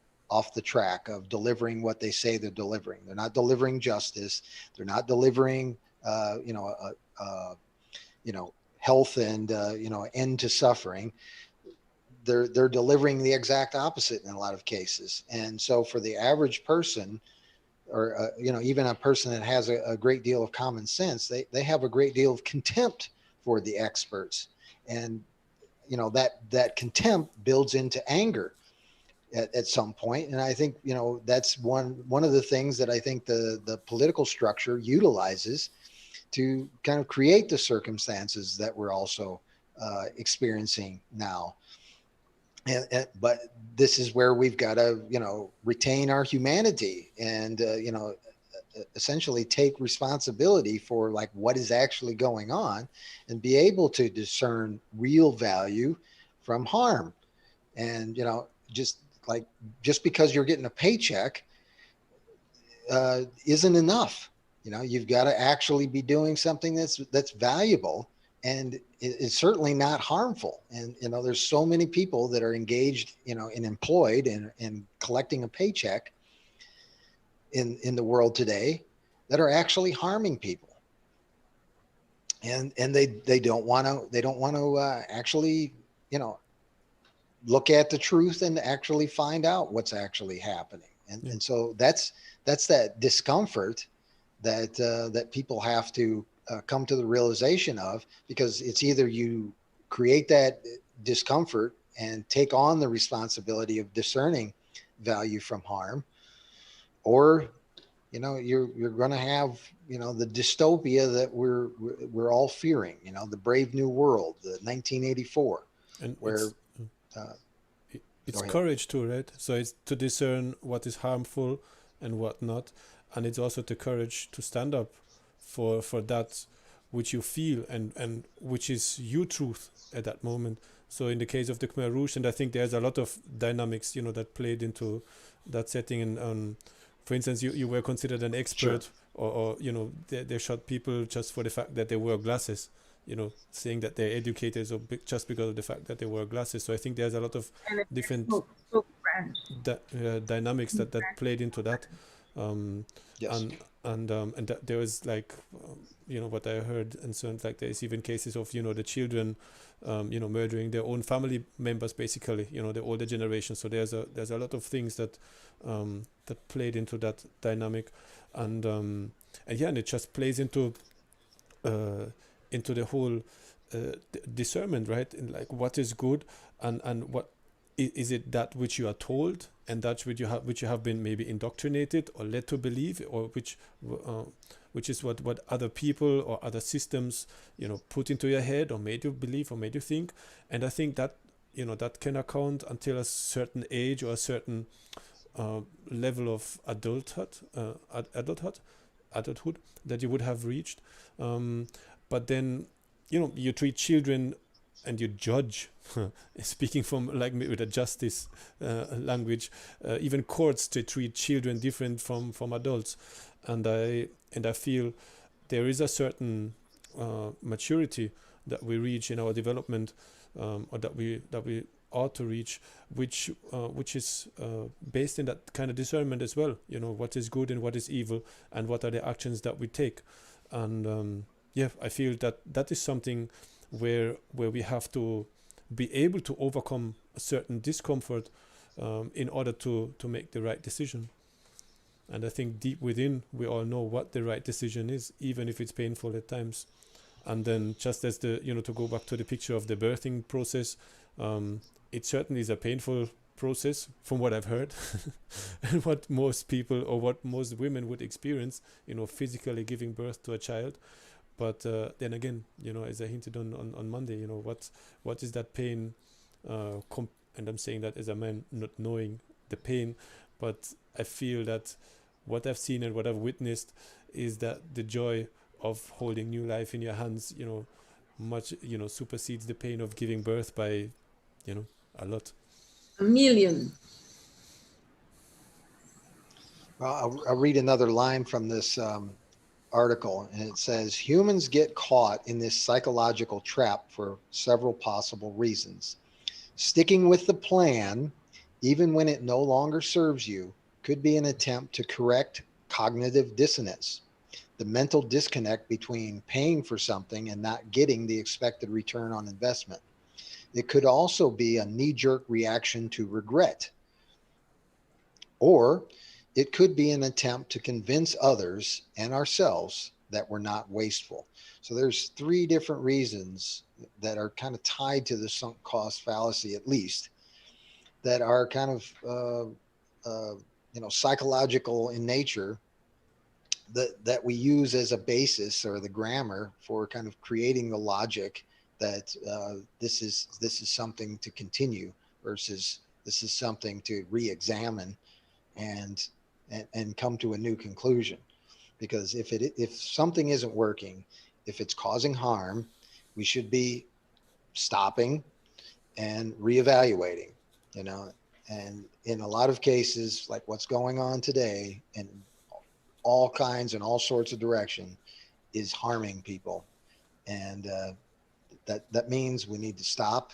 the track of delivering what they say they're delivering. They're not delivering justice. They're not delivering, health and, end to suffering. They're delivering the exact opposite in a lot of cases. And so for the average person, or even a person that has a great deal of common sense, they have a great deal of contempt for the experts. And that contempt builds into anger at some point. And I think that's one of the things that I think the political structure utilizes to kind of create the circumstances that we're also experiencing now. But this is where we've got to, retain our humanity and, essentially take responsibility for like what is actually going on, and be able to discern real value from harm. And, just because you're getting a paycheck isn't enough. You've got to actually be doing something that's valuable, and it's certainly not harmful. And there's so many people that are engaged and employed and collecting a paycheck in the world today that are actually harming people, and they don't want to actually look at the truth and actually find out what's actually happening. And so that's that discomfort that people have to come to the realization of, because it's either you create that discomfort and take on the responsibility of discerning value from harm, or you're going to have the dystopia that we're all fearing, the Brave New World, the 1984, and where it's courage too, right? So it's to discern what is harmful and what not, and it's also the courage to stand up for that which you feel and which is your truth at that moment. So in the case of the Khmer Rouge, and I think there's a lot of dynamics, that played into that setting. And for instance, you were considered an expert, Sure. or they shot people just for the fact that they wear glasses, saying that they're educated, or just because of the fact that they wear glasses. So I think there's a lot of And if they different spoke French. dynamics that played into that. um, Yes. and that there was like, what I heard, and so on, like there's even cases of the children, murdering their own family members, basically, the older generation. So there's a lot of things that played into that dynamic. And yeah, and it just plays into the whole discernment, right? In like what is good, and what is it, that which you are told, and that which you have been maybe indoctrinated or led to believe, or which is what other people or other systems put into your head, or made you believe, or made you think. And I think that that can account until a certain age, or a certain level of adulthood that you would have reached. But then you treat children, and you judge. Speaking from like with a justice language, even courts, to treat children different from adults. And I feel there is a certain maturity that we reach in our development, or that we ought to reach, which is based in that kind of discernment as well. What is good and what is evil, and what are the actions that we take. And yeah, I feel that is something where we have to be able to overcome a certain discomfort, in order to make the right decision. And I think deep within, we all know what the right decision is, even if it's painful at times. And then, just as to go back to the picture of the birthing process, it certainly is a painful process from what I've heard, and what most people, or what most women would experience, physically giving birth to a child. But then again, as I hinted on Monday, what is that pain? And I'm saying that as a man, not knowing the pain, but I feel that what I've seen and what I've witnessed is that the joy of holding new life in your hands, much, supersedes the pain of giving birth by, a lot. A million. Well, I'll read another line from this article, and it says humans get caught in this psychological trap for several possible reasons. Sticking with the plan, even when it no longer serves you, could be an attempt to correct cognitive dissonance, the mental disconnect between paying for something and not getting the expected return on investment. It could also be a knee jerk reaction to regret, or it could be an attempt to convince others and ourselves that we're not wasteful. So there's three different reasons that are kind of tied to the sunk cost fallacy, at least, that are kind of psychological in nature, that we use as a basis, or the grammar, for kind of creating the logic that this is something to continue, versus this is something to re-examine and and come to a new conclusion. Because if something isn't working, if it's causing harm, we should be stopping and reevaluating. You know, and in a lot of cases, like what's going on today, in all kinds and all sorts of direction, is harming people, and that means we need to stop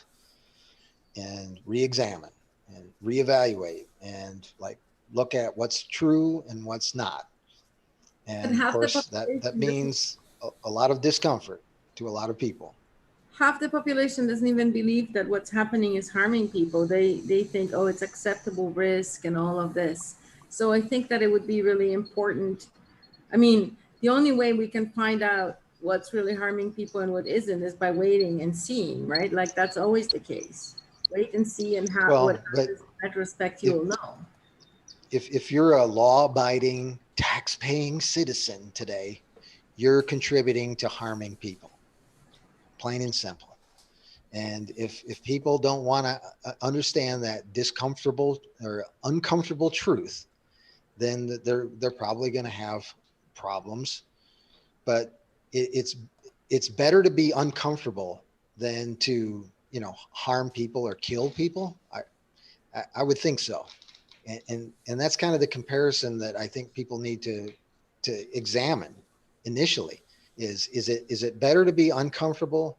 and re-examine and reevaluate, and like look at what's true and what's not. And And of half the course, that population doesn't, means a lot of discomfort to a lot of people. half the population doesn't even believe that what's happening is harming people. They think, oh, it's acceptable risk and all of this. So I think that it would be really important. I mean, the only way we can find out what's really harming people and what isn't is by waiting and seeing, right? Like that's always the case. Wait and see, and how what Well, but happens in retrospect, if you'll know. if you're a law-abiding, tax-paying citizen today, you're contributing to harming people, plain and simple. And if people don't want to understand that discomfortable or uncomfortable truth, then they're probably going to have problems. But it's better to be uncomfortable than to harm people or kill people? I would think so. And that's kind of the comparison that I think people need to examine initially. Is it better to be uncomfortable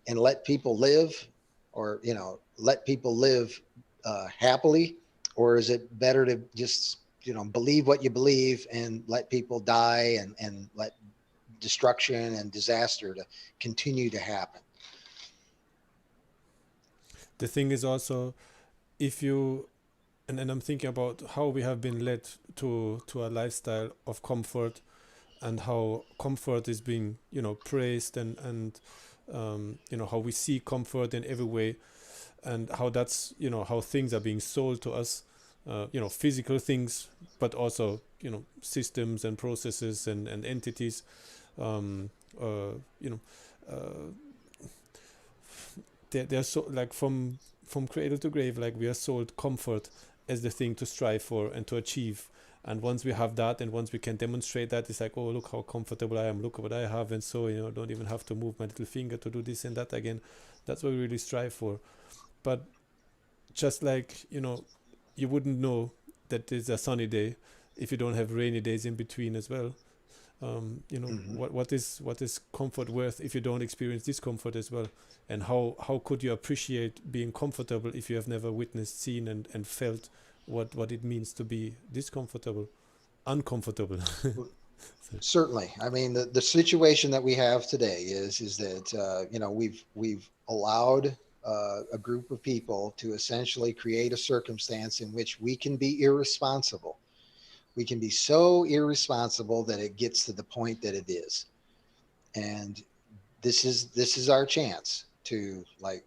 and let people live, or let people live happily, or is it better to just believe what you believe and let people die, and let destruction and disaster to continue to happen? The thing is also, if you and I'm thinking about how we have been led to a lifestyle of comfort, and how comfort is being praised, and how we see comfort in every way, and how that's how things are being sold to us, physical things, but also systems and processes and entities, um, uh, you know uh, they're so, like, from cradle to grave, like, we are sold comfort as the thing to strive for and to achieve. And once we have that, and once we can demonstrate that, it's like, oh, look how comfortable I am, look what I have, and so don't even have to move my little finger to do this and that again. That's what we really strive for. But just like you wouldn't know that it's a sunny day if you don't have rainy days in between as well. Hmm. What is comfort worth if you don't experience discomfort as well? And how could you appreciate being comfortable if you have never witnessed, seen, and felt what it means to be discomfortable, uncomfortable? So, Certainly. I mean, the situation that we have today is that we've allowed a group of people to essentially create a circumstance in which we can be irresponsible. We can be so irresponsible that it gets to the point that it is. And this is our chance to, like,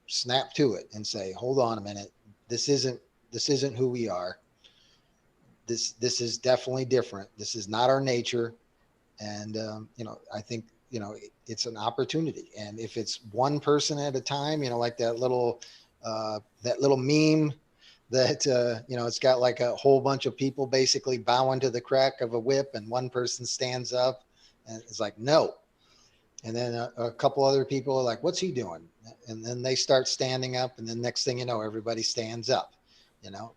snap to it and say, hold on a minute, this isn't who we are. This is definitely different. This is not our nature. And I think it's an opportunity. And if it's one person at a time, like that little meme that it's got like a whole bunch of people basically bowing to the crack of a whip, and one person stands up and it's like, no. And then a couple other people are like, what's he doing? And then they start standing up, and then next thing you know, everybody stands up. you know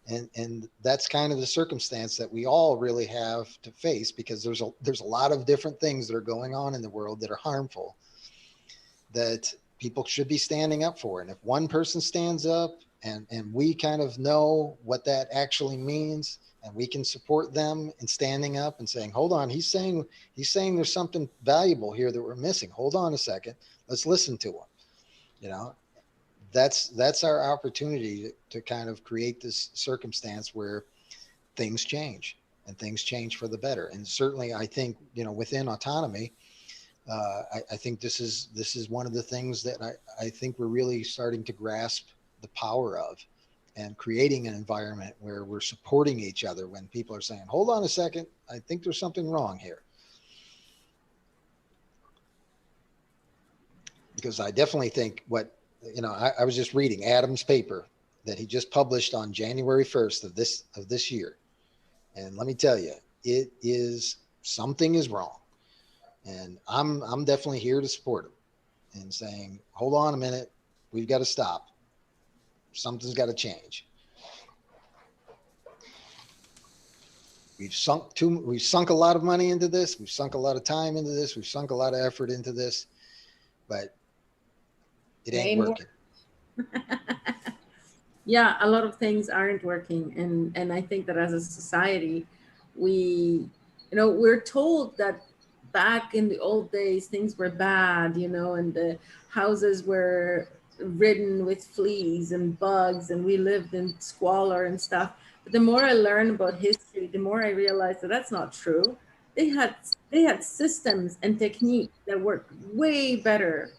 and that's kind of the circumstance that we all really have to face, because there's a lot of different things that are going on in the world that are harmful, that people should be standing up for. And if one person stands up, and we kind of know what that actually means, and we can support them in standing up and saying, hold on, he's saying there's something valuable here that we're missing, hold on a second, let's listen to him. you know that's our opportunity to kind of create this circumstance where things change, and things change for the better. And certainly, I think, within autonomy, I think this is one of the things that I think we're really starting to grasp the power of, and creating an environment where we're supporting each other when people are saying, hold on a second, I think there's something wrong here. Because I definitely think I was just reading Adam's paper that he just published on January 1st of this year. And let me tell you, it is something is wrong. And I'm definitely here to support him and saying, hold on a minute, we've got to stop. Something's got to change. We've sunk a lot of money into this. We've sunk a lot of time into this. We've sunk a lot of effort into this, but it ain't working. Yeah, a lot of things aren't working, and I think that as a society, we we're told that back in the old days things were bad, and the houses were ridden with fleas and bugs, and we lived in squalor and stuff. But the more I learn about history, the more I realize that that's not true. They had systems and techniques that worked way better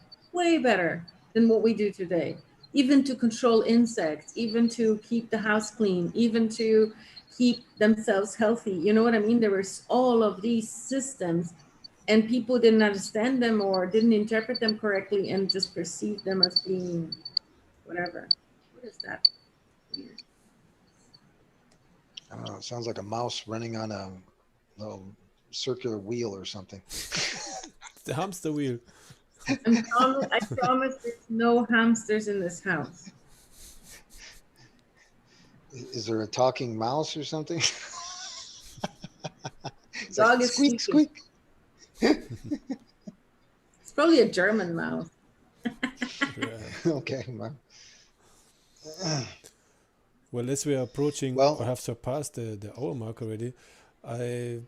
than what we do today, even to control insects, even to keep the house clean, even to keep themselves healthy. You know what I mean? There were all of these systems, and people didn't understand them or didn't interpret them correctly and just perceived them as being whatever. What is that? Weird. I don't know. It sounds like a mouse running on a little circular wheel or something. the hamster wheel. I promise there's no hamsters in this house. Is there a talking mouse or something? It's like Dog is squeak, speaking. squeak. It's probably a German mouse. Right. Okay. Well, as we are approaching or Well, have surpassed the hour mark already, I,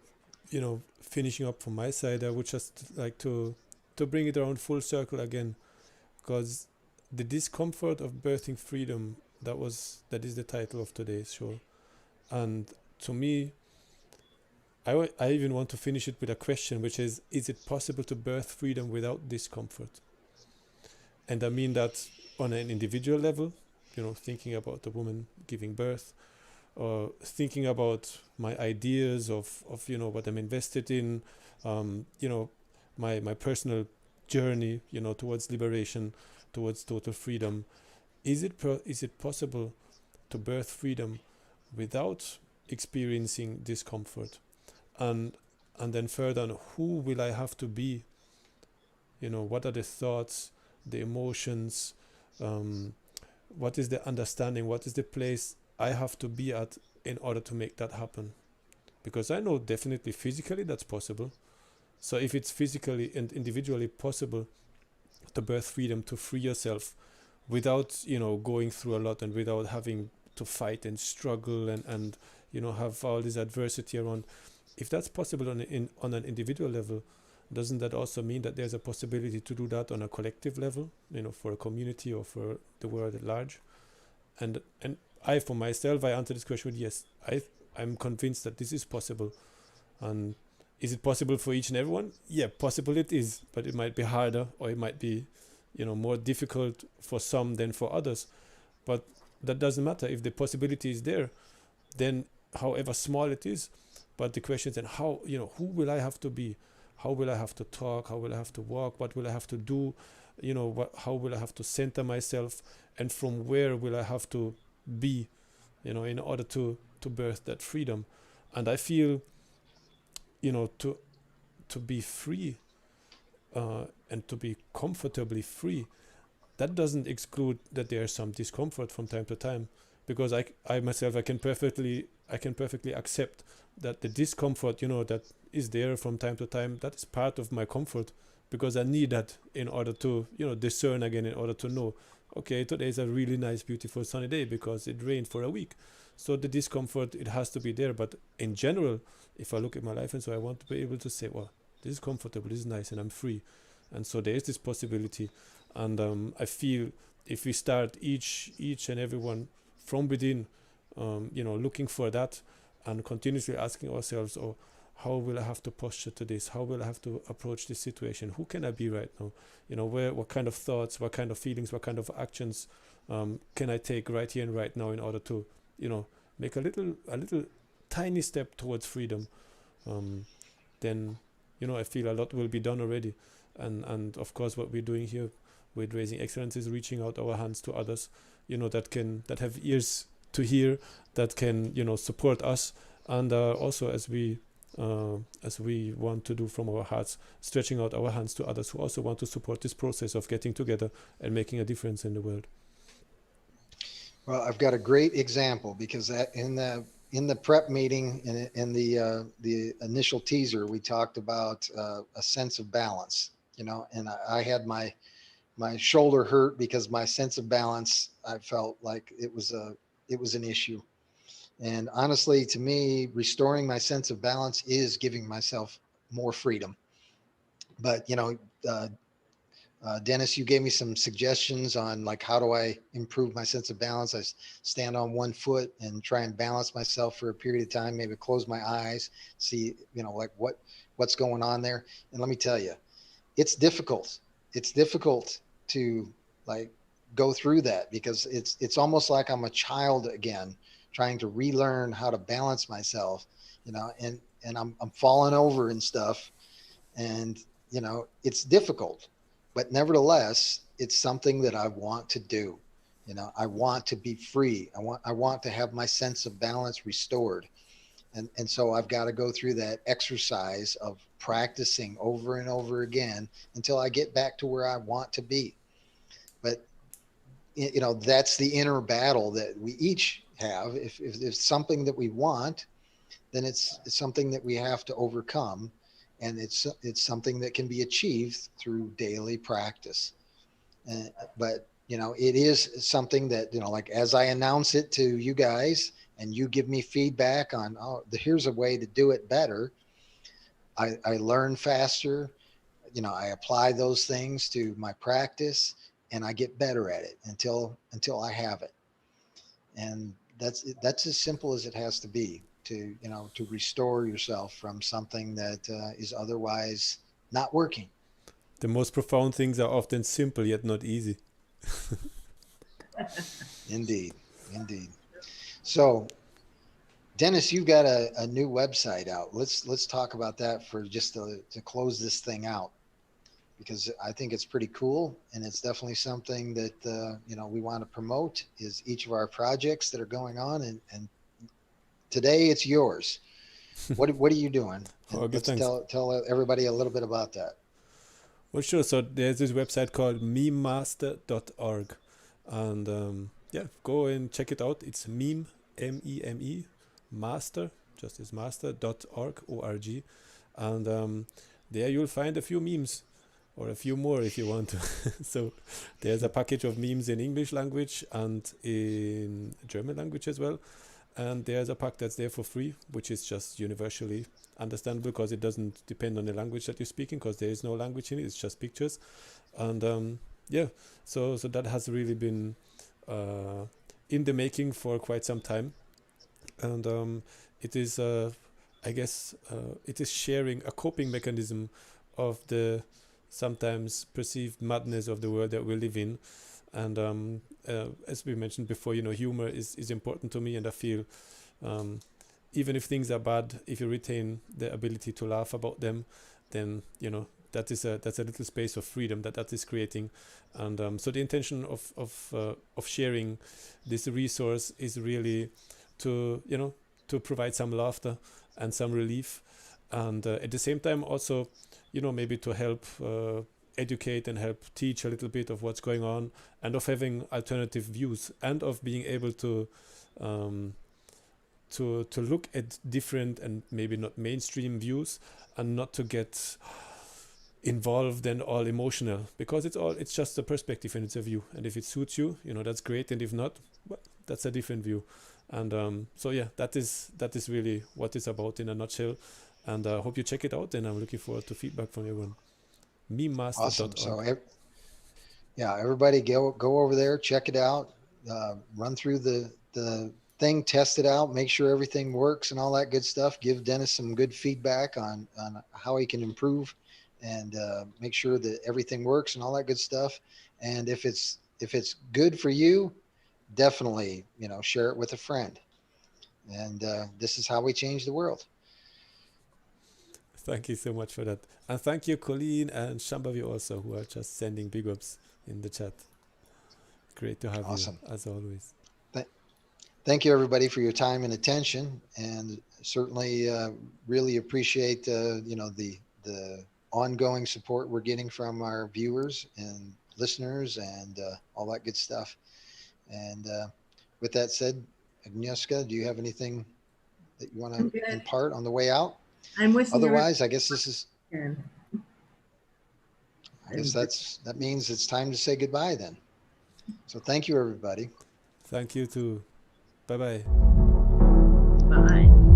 finishing up from my side, I would just like to bring it around full circle again, because the discomfort of birthing freedom, that is the title of today's show. And to me, I even want to finish it with a question, which is it possible to birth freedom without discomfort? And I mean that on an individual level, thinking about a woman giving birth, or thinking about my ideas of what I'm invested in, my personal journey, towards liberation, towards total freedom. Is it possible to birth freedom without experiencing discomfort? And then further on, who will I have to be? What are the thoughts, the emotions, what is the understanding, what is the place I have to be at in order to make that happen? Because I know definitely physically that's possible. So if it's physically and individually possible to birth freedom, to free yourself without, going through a lot and without having to fight and struggle and have all this adversity around, if that's possible on an individual level, doesn't that also mean that there's a possibility to do that on a collective level, for a community or for the world at large? And I, for myself, I answer this question with yes. I'm convinced that this is possible. And is it possible for each and everyone? Yeah, possible it is, but it might be harder, or it might be, more difficult for some than for others. But that doesn't matter. If the possibility is there, then however small it is, but the question is then how, who will I have to be? How will I have to talk? How will I have to walk? What will I have to do? How will I have to center myself? And from where will I have to be, in order to birth that freedom? And I feel, to be free, and to be comfortably free, that doesn't exclude that there's some discomfort from time to time, because I myself, I can perfectly accept that the discomfort, that is there from time to time, that is part of my comfort, because I need that in order to, discern again, in order to know, okay, today is a really nice, beautiful sunny day because it rained for a week. So the discomfort, it has to be there. But in general, if I look at my life, and so I want to be able to say, well, this is comfortable, this is nice, and I'm free. And so there is this possibility. And I feel if we start each and everyone from within, looking for that and continuously asking ourselves, oh, how will I have to posture to this? How will I have to approach this situation? Who can I be right now? What kind of thoughts, what kind of feelings, what kind of actions can I take right here and right now in order to, make a little tiny step towards freedom? Then, I feel a lot will be done already. And of course, what we're doing here with Raising Excellence is reaching out our hands to others, that have ears to hear, that can, support us. And also as we want to do from our hearts, stretching out our hands to others who also want to support this process of getting together and making a difference in the world. Well, I've got a great example, because in the prep meeting, in the initial teaser, we talked about a sense of balance, and I had my shoulder hurt because my sense of balance, I felt like it was an issue. And honestly, to me, restoring my sense of balance is giving myself more freedom. But Dennis, you gave me some suggestions on like how do I improve my sense of balance. I stand on one foot and try and balance myself for a period of time. Maybe close my eyes, see like what's going on there. And let me tell you, it's difficult. It's difficult to like go through that, because it's almost like I'm a child again, trying to relearn how to balance myself, and I'm falling over and stuff, and it's difficult, but nevertheless, it's something that I want to do. I want to be free. I want to have my sense of balance restored. And so I've got to go through that exercise of practicing over and over again until I get back to where I want to be. But that's the inner battle that we each have. If it's something that we want, then it's something that we have to overcome, and it's something that can be achieved through daily practice. But it is something that, like, as I announce it to you guys and you give me feedback on, here's a way to do it better, I learn faster. I apply those things to my practice, and I get better at it until I have it. And that's as simple as it has to be, to restore yourself from something that is otherwise not working. The most profound things are often simple yet not easy. Indeed. So, Dennis, you've got a new website out. Let's talk about that for just to close this thing out, because I think it's pretty cool, and it's definitely something that we want to promote, is each of our projects that are going on, and today it's yours. What are you doing? Okay, let's thanks. tell everybody a little bit about that. Well, sure. So there's this website called mememaster.org, and yeah, go and check it out. It's meme, M-E-M-E, master, just as master.org, O-R-G, and there you'll find a few memes, or a few more if you want to. So there's a package of memes in English language and in German language as well. And there's a pack that's there for free, which is just universally understandable because it doesn't depend on the language that you're speaking, because there is no language in it, it's just pictures. And yeah, so that has really been in the making for quite some time. And it is, I guess, it is sharing a coping mechanism of the sometimes perceived madness of the world that we live in. And as we mentioned before, humor is important to me, and I feel even if things are bad, if you retain the ability to laugh about them, then that's a little space of freedom that is creating. And so the intention of sharing this resource is really to provide some laughter and some relief, and at the same time also maybe to help educate and help teach a little bit of what's going on, and of having alternative views, and of being able to look at different and maybe not mainstream views, and not to get involved and all emotional, because it's just a perspective and it's a view, and if it suits you, that's great, and if not, well, that's a different view. And so yeah, that is really what it's about in a nutshell, and I hope you check it out, and I'm looking forward to feedback from everyone. Awesome. So everybody go over there, check it out, run through the thing, test it out, make sure everything works and all that good stuff. Give Dennis some good feedback on how he can improve, and make sure that everything works and all that good stuff. And if it's good for you, definitely share it with a friend. And this is how we change the world. Thank you so much for that. And thank you, Colleen and Shambhavi also, who are just sending big ups in the chat. Great to have Awesome. you, as always. Thank you, everybody, for your time and attention. And certainly really appreciate, the ongoing support we're getting from our viewers and listeners and all that good stuff. And with that said, Agnieszka, do you have anything that you want to impart on the way out? I'm wishing. Otherwise, I guess this is. I guess that means it's time to say goodbye then. So thank you, everybody. Thank you too. Bye-bye. Bye.